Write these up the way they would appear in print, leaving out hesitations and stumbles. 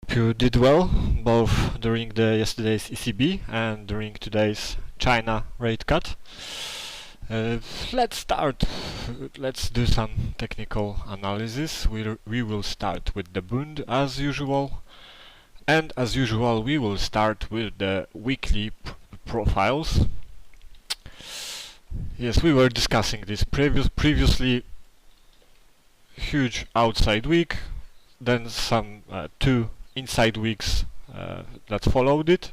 You did well, both during yesterday's ECB and during today's China rate cut. Let's start. Let's do some technical analysis. We will start with the Bund as usual, and as usual we will start with the weekly profiles. Yes, we were discussing this previously. Huge outside week, then some two inside weeks that followed it.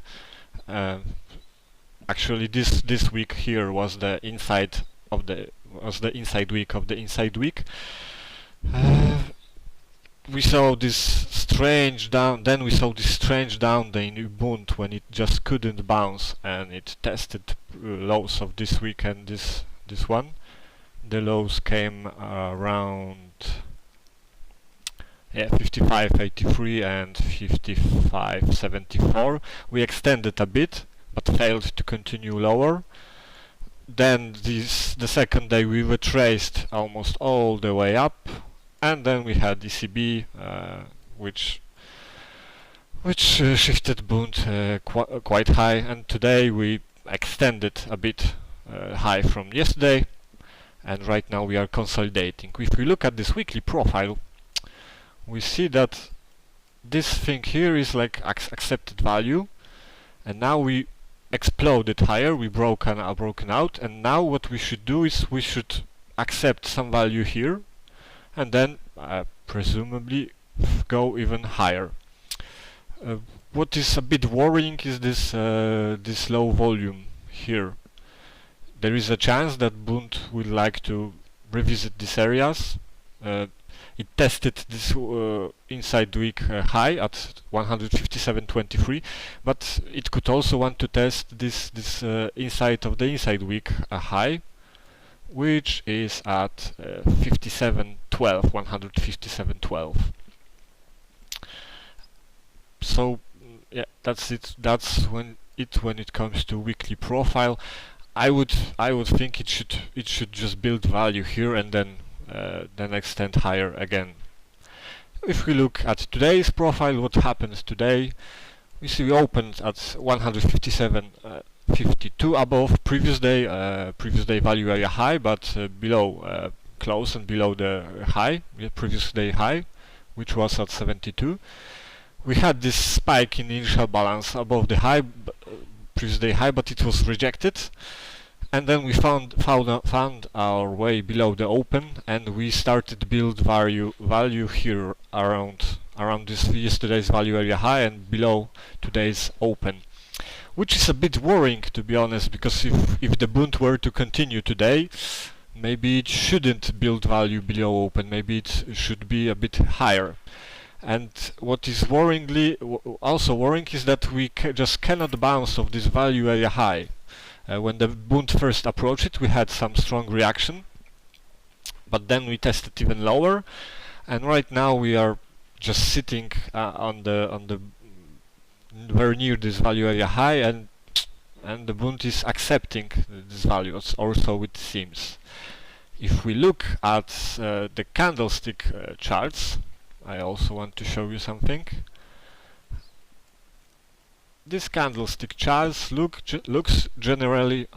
Actually, this week here was the inside week of the inside week. We saw this strange down. Then we saw this strange down day in Bund when it just couldn't bounce, and it tested lows of this week and this one. The lows came around 55.83 and 55.74. We extended a bit, but failed to continue lower. Then the second day we retraced almost all the way up, and then we had ECB, which shifted Bund quite high. And today we extended a bit high from yesterday, and right now we are consolidating. If we look at this weekly profile, we see that this thing here is like accepted value, and now we exploded higher. We broken out, and now what we should do is we should accept some value here, and then presumably go even higher. What is a bit worrying is this this low volume here. There is a chance that Bund will like to revisit these areas. It tested this inside week high at 157.23, but it could also want to test this inside of the inside week high, which is at 57.12, 157.12. So yeah, that's it. That's when it comes to weekly profile. I would think it should just build value here and then extend higher again. If we look at today's profile, what happens today? We see we opened at 157.52 above previous day value area high, but below close and below the high, previous day high, which was at 72. We had this spike in initial balance above the high, previous day high, but it was rejected. And then we found our way below the open, and we started to build value here around this yesterday's value area high and below today's open, which is a bit worrying, to be honest, because if the Bund were to continue today, maybe it shouldn't build value below open. Maybe it should be a bit higher. And what is also worrying is that we just cannot bounce off this value area high. When the Bund first approached it, we had some strong reaction, but then we tested even lower, and right now we are just sitting on the very near this value area high, and the Bund is accepting this value, or so it seems. If we look at the candlestick charts, I also want to show you something. This candlestick charts looks generally.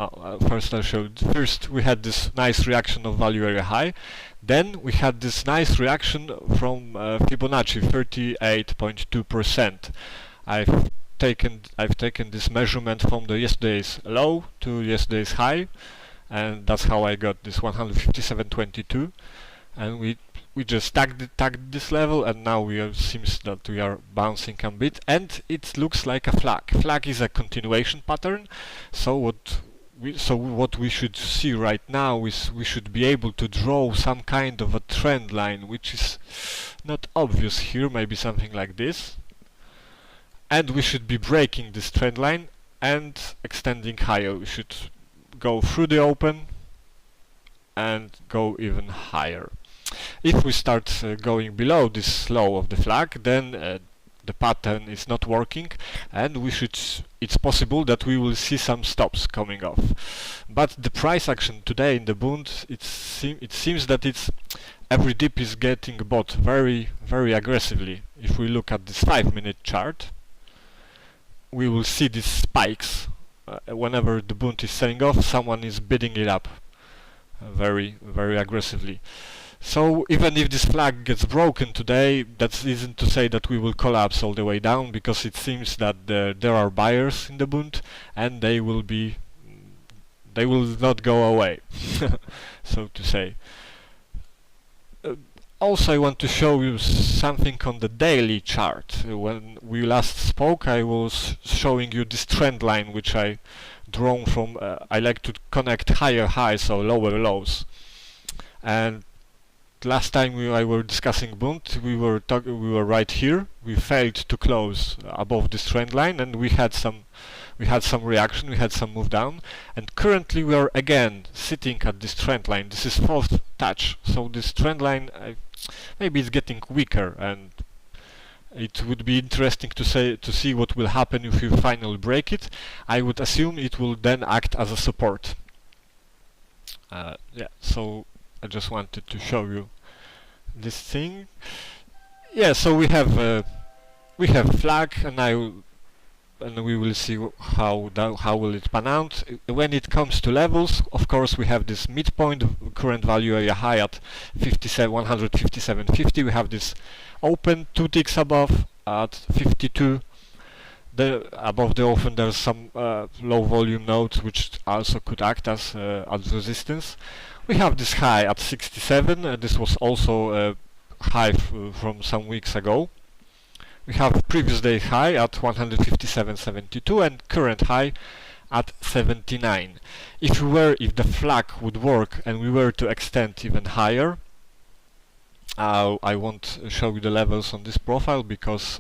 First I'll show. First we had this nice reaction of value area high, then we had this nice reaction from Fibonacci 38.2%. I've taken this measurement from the yesterday's low to yesterday's high, and that's how I got this 157.22. And we just tagged this level, and now seems that we are bouncing a bit, and it looks like a flag. Flag is a continuation pattern. So what we should see right now is we should be able to draw some kind of a trend line, which is not obvious here. Maybe something like this, and we should be breaking this trend line and extending higher. We should go through the open and go even higher. If we start going below this low of the flag, then the pattern is not working, and it's possible that we will see some stops coming off. But the price action today in the Bund, it seems that it's every dip is getting bought very, very aggressively. If we look at this 5-minute chart, we will see these spikes. Whenever the Bund is selling off, someone is bidding it up very, very aggressively. So even if this flag gets broken today, that isn't to say that we will collapse all the way down, because it seems that there are buyers in the Bund, and they will not go away, so to say. Also, I want to show you something on the daily chart. When we last spoke, I was showing you this trend line, which I drawn from. I like to connect higher highs or lower lows. And last time I were discussing Bund, we were right here. We failed to close above this trend line, and we had some reaction, we had some move down, and currently we are again sitting at this trend line. This is fourth touch, so this trend line maybe it's getting weaker, and it would be interesting to see what will happen if you finally break it. I would assume it will then act as a support. Yeah, so I just wanted to show you this thing. Yeah, so we have flag, and we will see how will it pan out. When it comes to levels, of course, we have this midpoint, current value area high at 157.50. We have this open 2 ticks above at 52. Above the open there's some low volume nodes which also could act as resistance. We have this high at 67. This was also a high from some weeks ago. We have previous day high at 157.72 and current high at 79. If the flag would work and we were to extend even higher, I won't show you the levels on this profile because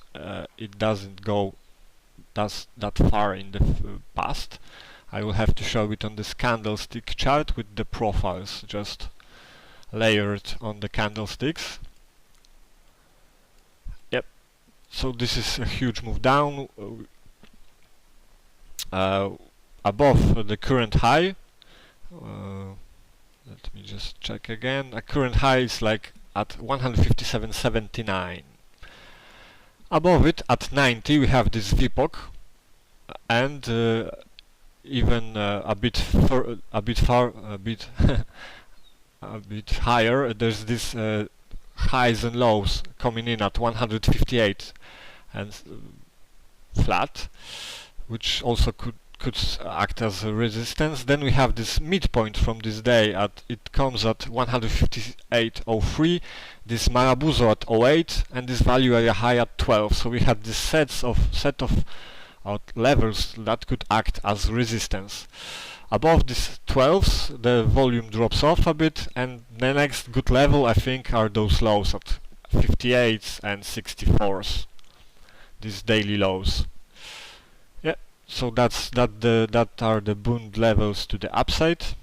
it doesn't go that far in the past. I will have to show it on this candlestick chart with the profiles just layered on the candlesticks. So this is a huge move down above the current high. Let me just check again. A current high is like at 157.79. Above it at 90 we have this VPOC, and even a bit higher. There's this highs and lows coming in at 158 and flat, which also could act as a resistance. Then we have this midpoint from this day it comes at 158.03, this Marabuzo at 08, and this value area high at 12. So we have this set of levels that could act as resistance. Above these 12s, the volume drops off a bit, and the next good level, I think, are those lows at 58s and 64s. These daily lows. Yeah, so that are the Bund levels to the upside.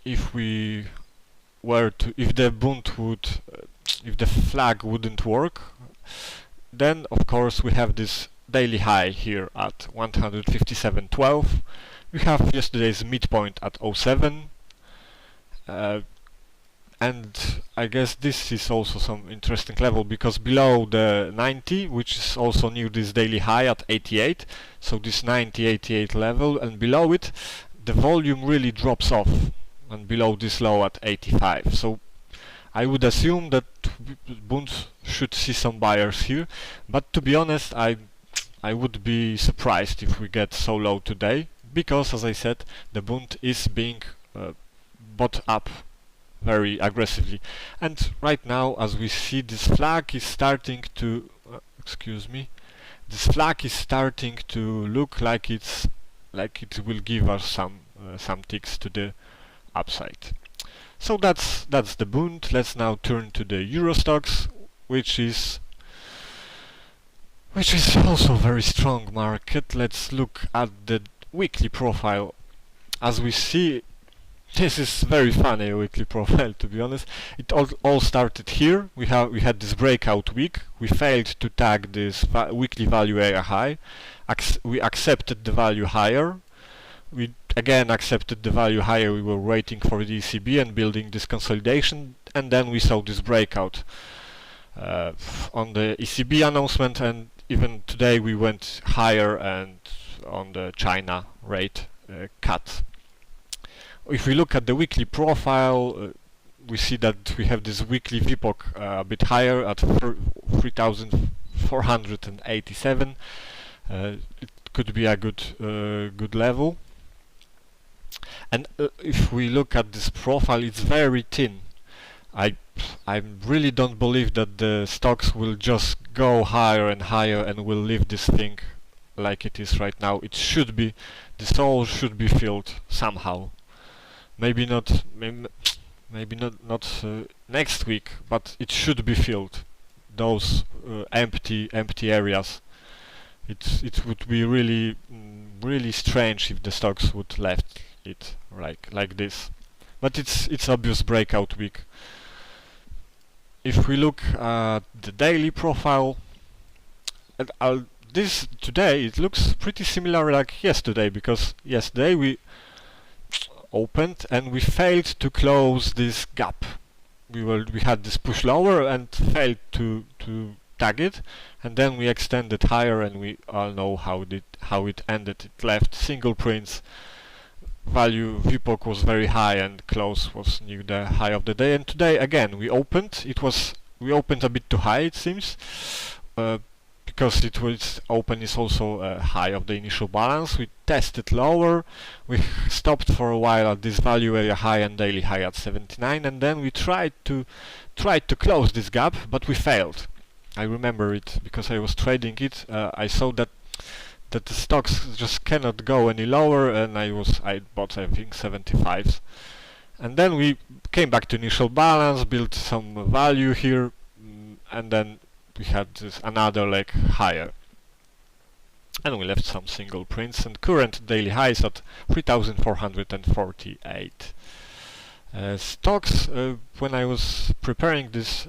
If the Bund if the flag wouldn't work, then of course we have this daily high here at 157.12. We have yesterday's midpoint at 07. And I guess this is also some interesting level, because below the 90, which is also near this daily high at 88, so this 90-88 level, and below it the volume really drops off, and below this low at 85. So I would assume that Bund should see some buyers here, but to be honest, I would be surprised if we get so low today, because as I said, the Bund is being bought up very aggressively. And right now, as we see, this flag is starting to this flag is starting to look like it will give us some ticks to the upside. So that's the Bund. Let's now turn to the Euro Stoxx, which is also a very strong market. Let's look at the weekly profile. As we see, this is very funny weekly profile, to be honest. It all started here. We had this breakout week. We failed to tag this weekly value area high. We accepted the value higher. We again accepted the value higher. We were waiting for the ECB and building this consolidation, and then we saw this breakout on the ECB announcement, and even today we went higher and on the China rate cut. If we look at the weekly profile, we see that we have this weekly VPOC a bit higher at 3,487. It could be a good level. And if we look at this profile, it's very thin. I really don't believe that the stocks will just go higher and higher and will leave this thing like it is right now. It should be, this all should be filled somehow. Maybe not next week, but it should be filled. Those empty areas. It would be really strange if the stocks would left it like this. But it's obvious breakout week. If we look at the daily profile, this today it looks pretty similar like yesterday, because yesterday we opened and we failed to close this gap. We had this push lower and failed to tag it, and then we extended higher, and we all know how it ended. It left single prints. Value VPOC was very high and close was near the high of the day, and today again we opened a bit too high, it seems, because it was open is also high of the initial balance. We tested lower, we stopped for a while at this value area high and daily high at 79, and then we tried to close this gap, but we failed. I remember it because I was trading it. I saw that the stocks just cannot go any lower, and I bought I think 75s, and then we came back to initial balance, built some value here, and then we had this another leg higher, and we left some single prints, and current daily highs at 3,448. Stocks, when I was preparing this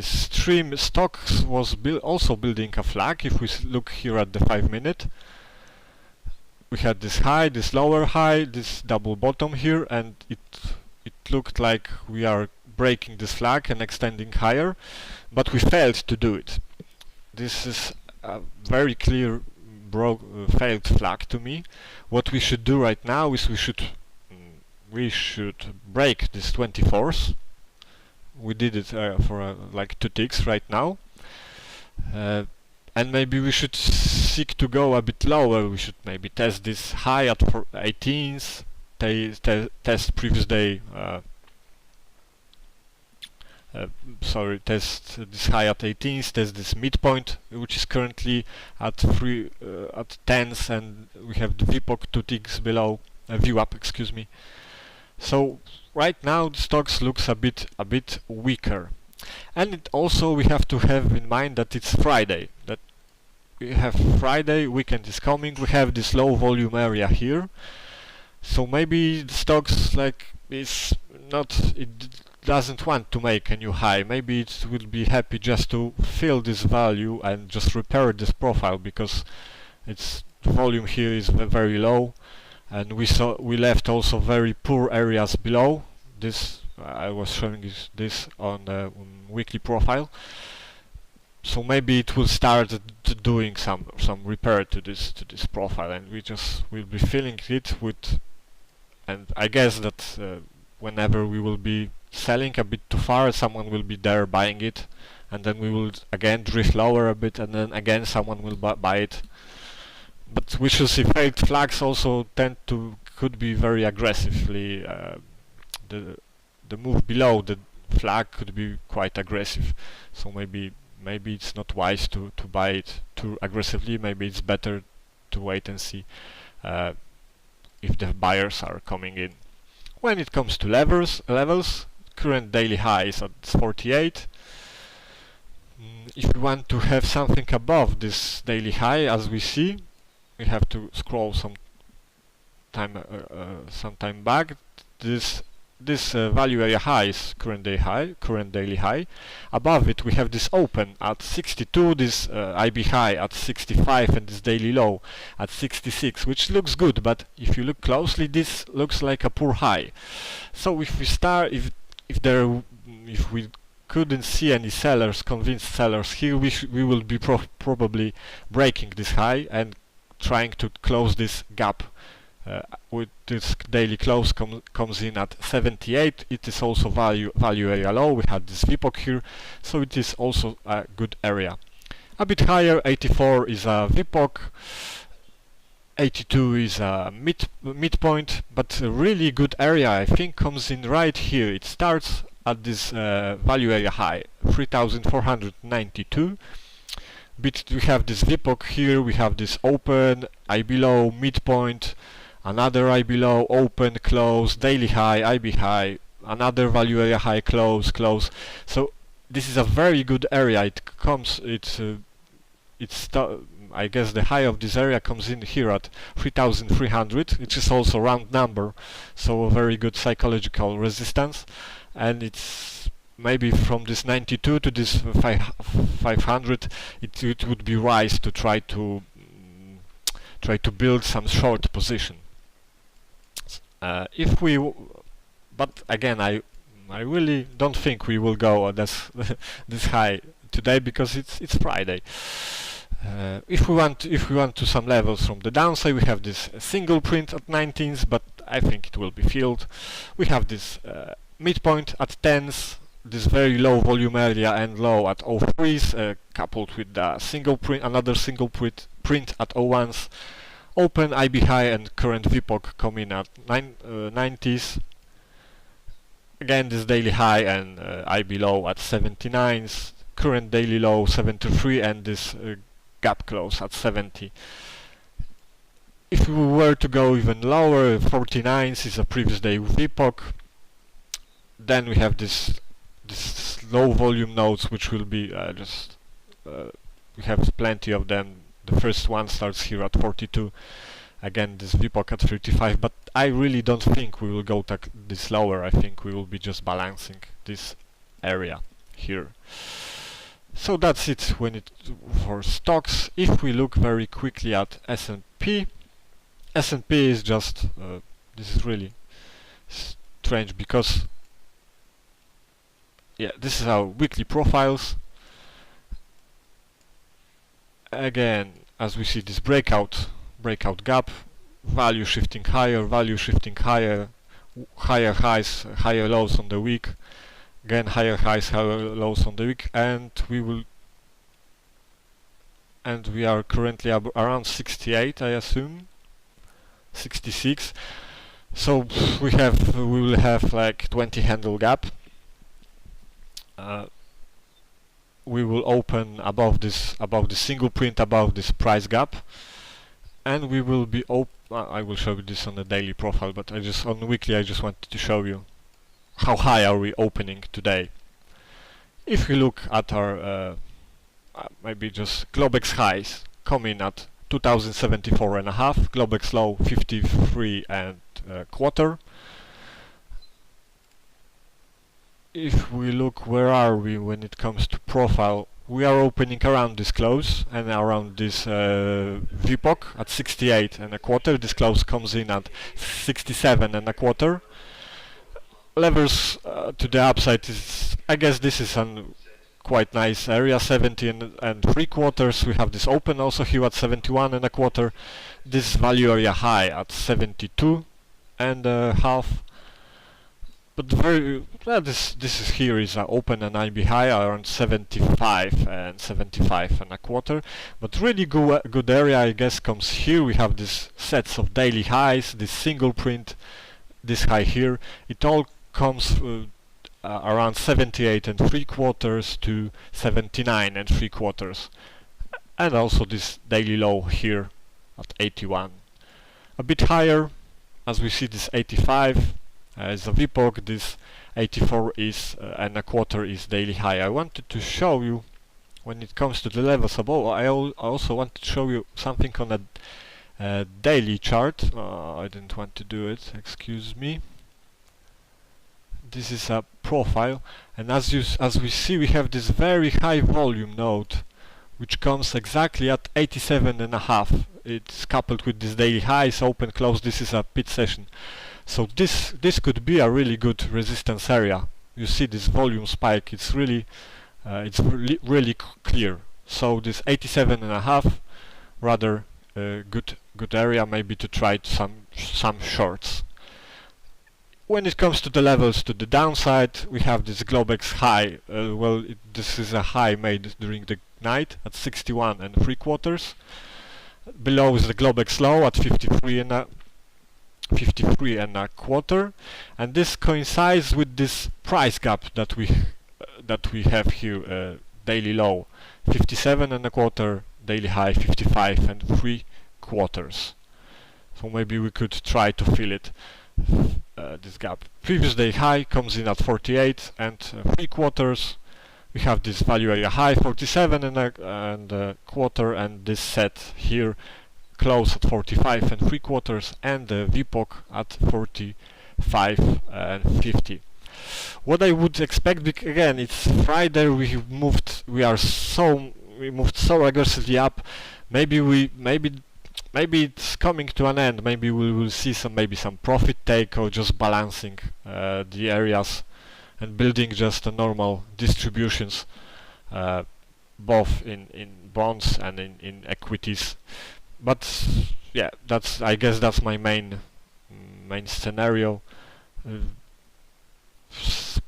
stream, Stoxx was also building a flag. If we look here at the 5-minute, we had this high, this lower high, this double bottom here, and it looked like we are breaking this flag and extending higher, but we failed to do it. This is a very clear failed flag to me. What we should do right now is we should break this 24th. We did it for like 2 ticks right now, and maybe we should seek to go a bit lower. We should maybe test this high at 18s, test previous day, test this high at 18s, test this midpoint, which is currently at 10s, and we have the VPOC 2 ticks below, VWAP, excuse me. So right now the stocks looks a bit weaker, and we have to have in mind that it's Friday. That we have Friday, weekend is coming. We have this low volume area here, so maybe the stocks it doesn't want to make a new high. Maybe it will be happy just to fill this value and just repair this profile, because the volume here is very low. And we left also very poor areas below. This I was showing this on the weekly profile. So maybe it will start doing some repair to this profile, and we'll be filling it with. And I guess that whenever we will be selling a bit too far, someone will be there buying it, and then we will again drift lower a bit, and then again someone will buy it. But we should see failed flags also could be very aggressively. The move below the flag could be quite aggressive. So maybe it's not wise to buy it too aggressively. Maybe it's better to wait and see if the buyers are coming in. When it comes to levels, current daily high is at 48. If we want to have something above this daily high, as we see, we have to scroll some time back. This this value area high is current daily high. Above it we have this open at 62, this IB high at 65, and this daily low at 66, which looks good, but if you look closely, this looks like a poor high. So if we start, if we couldn't see any sellers, convinced sellers here, we will be probably breaking this high and trying to close this gap. With this daily close comes in at 78. It is also value area low. We had this VPOC here, so it is also a good area. A bit higher, 84 is a VPOC, 82 is a midpoint, but a really good area I think comes in right here. It starts at this value area high, 3492. But we have this VPOC here, we have this open, IB low, midpoint, another IB low, open, close, daily high, IB high, another value area high, close, close. So this is a very good area. I guess the high of this area comes in here at 3300, which is also round number, so a very good psychological resistance. And it's maybe from this 92 to this 500, it would be wise to try to build some short position. But again, I really don't think we will go on this high today, because it's Friday. If we want to some levels from the downside, we have this single print at 19s, but I think it will be filled. We have this midpoint at 10s, this very low volume area and low at 03s, coupled with the another single print at 01s. Open, IB high and current VPOC come in at 90s. Again, this daily high and IB low at 79s, current daily low 73, and this gap close at 70. If we were to go even lower, 49s is a previous day VPOC. Then we have this low volume nodes, which will be we have plenty of them. The first one starts here at 42. Again, this VPOC at 35, but I really don't think we will go this lower. I think we will be just balancing this area here. So that's it for Stoxx. If we look very quickly at S&P, S&P is just this is really strange, because this is our weekly profiles. Again, as we see this breakout gap, value shifting higher, higher highs, higher lows on the week, again higher highs, higher lows on the week, and we are currently around 68, I assume 66. So we will have like 20 handle gap. We will open above this single print, above this price gap, and we will be I will show you this on the daily profile, but on the weekly I just wanted to show you how high are we opening today. If we look at our maybe just Globex highs, come in at 2074.5, Globex low 53 and quarter. If we look, where are we when it comes to profile? We are opening around this close and around this VPOC at 68 and a quarter. This close comes in at 67 and a quarter. Levels to the upside is, I guess this is a quite nice area, 70 and 3/4. We have this open also here at 71 and a quarter. This value area high at 72 and a half. But this is here is open and IB high around 75 and 75 and a quarter. But really good area, I guess, comes here. We have these sets of daily highs, this single print, this high here. It all comes around 78 and 3/4 to 79 and 3/4, and also this daily low here at 81. A bit higher, as we see this 85. As a VPOC, this 84 is and a quarter is daily high. I wanted to show you, when it comes to the levels above, I also want to show you something on a daily chart. I didn't want to do it, excuse me. this is a profile, and as we see, we have this very high volume node which comes exactly at 87.5. It's coupled with this daily highs, open, close. This is a pit session, so this could be a really good resistance area. You see this volume spike, it's really clear. So this 87.5, rather good area maybe to try some shorts. When it comes to the levels to the downside, we have this Globex high. This is a high made during the night at 61 and 3/4. Below is the Globex low at 53 and a quarter, and this coincides with this price gap that we have here. Daily low 57 and a quarter, daily high 55 and 3/4. So maybe we could try to fill it. This gap. Previous day high comes in at 48 and 3/4. We have this value area high 47 and a quarter, and this set here close at 45 and 3/4, and the VPOC at 45 and 50. What I would expect, again, it's Friday. We moved so aggressively up. Maybe it's coming to an end. Maybe we will see some profit take, or just balancing the areas and building just a normal distributions, both in bonds and in equities. But yeah, I guess that's my main scenario.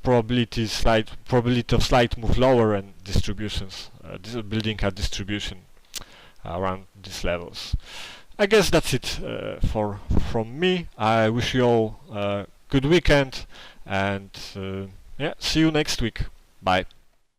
Probability of slight move lower, and distributions. This is building a distribution around these levels. I guess that's it from me. I wish you all a good weekend, and yeah, see you next week. Bye.